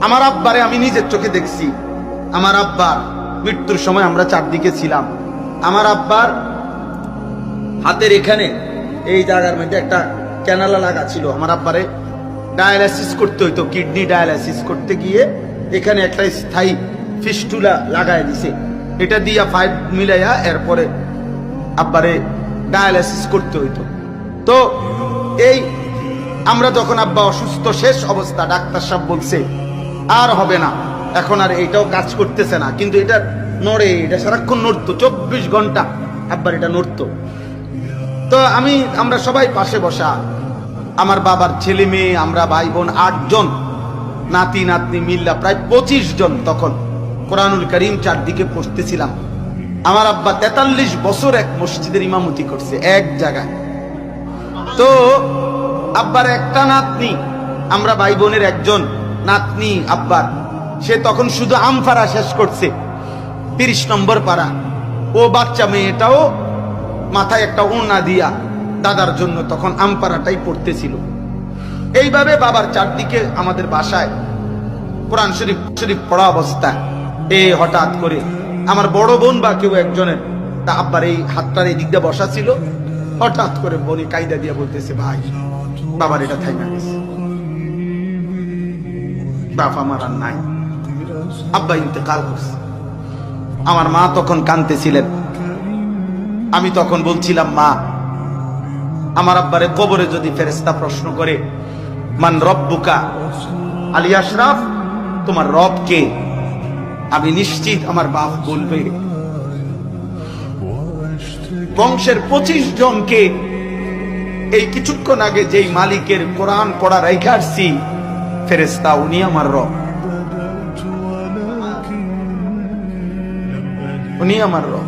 আমার আব্বারে আমি নিজের চোখে দেখছি। আমার আব্বার মৃত্যুর সময় আমরা চারদিকে ছিলাম। আমার আব্বার হাতের এখানে এই জায়গার মধ্যে একটা ক্যানালা লাগা ছিল। আমার আব্বারে ডায়ালাইসিস করতে হইতো, কিডনি ডায়ালাইসিস করতে গিয়ে এখানে একটা স্থায়ী ফিস্টুলা লাগায় দিছে। এটা দিয়া ফাইভ মিলাইয়া এরপরে আব্বারে ডায়ালাইসিস করতে হইতো। তো এই আমরা যখন আব্বা অসুস্থ শেষ অবস্থা, ডাক্তার সাহেব বলছে আর হবে না, এখন আর এইটাও কাজ করতেছে না, কিন্তু এটা নড়ে, এটা সারাক্ষণ নড়তো, 24 ঘন্টা আব্বার এটা নড়তো। তো আমরা সবাই পাশে বসা, আমার বাবার ছেলে মেয়ে, আমরা ভাই বোন 8 জন, নাতি নাতনি মিল্লা প্রায় 25 জন তখন কোরআনুল কারীম চারদিকে পড়তেছিলাম। আমার আব্বা 43 বছর এক মসজিদের ইমামতি করছে এক জায়গায়। তো আব্বার একটা নাতনি, আমরা ভাই বোনের একজন নাতনি আব্বার, সে তখন শুধু আমফারা শেষ করছে 30 নম্বর পারা। ও বাচ্চা মেয়েটাও মাথায় একটা ওড়না দিয়া দাদার জন্য তখন আমপারাটাই পড়তেছিল। এইভাবে বাবার চারদিকে আমাদের বাসায় কোরআন শরীফ পড়া অবস্থায় হঠাৎ করে আমার বড় বোন বা কেউ একজনের তা আব্বার এই হাতটার এই দিক দিয়ে বসা ছিল, হঠাৎ করে বলি কায়দা দিয়া বলতেছে, ভাই বাবার এটা থাইমা গেছে, বাপ আমার আর নাই, আব্বা ইন্তেকাল করছে। আমার মা তখন কাঁদতেছিলেন। আমি তখন বলছিলাম, মা, আমার আব্বারে কবরে যদি ফেরেশতা প্রশ্ন করে মান রব্বুকা, আলী আশরাফ তোমার রব কে, আমি নিশ্চিত আমার বাপ বলবে বংশের 25 জনকে এই কিছুক্ষণ আগে যেই মালিকের কোরআন পড়া রাইখা আসছি ফেরেশতা, উনি আমার রব, উনি আমার রব।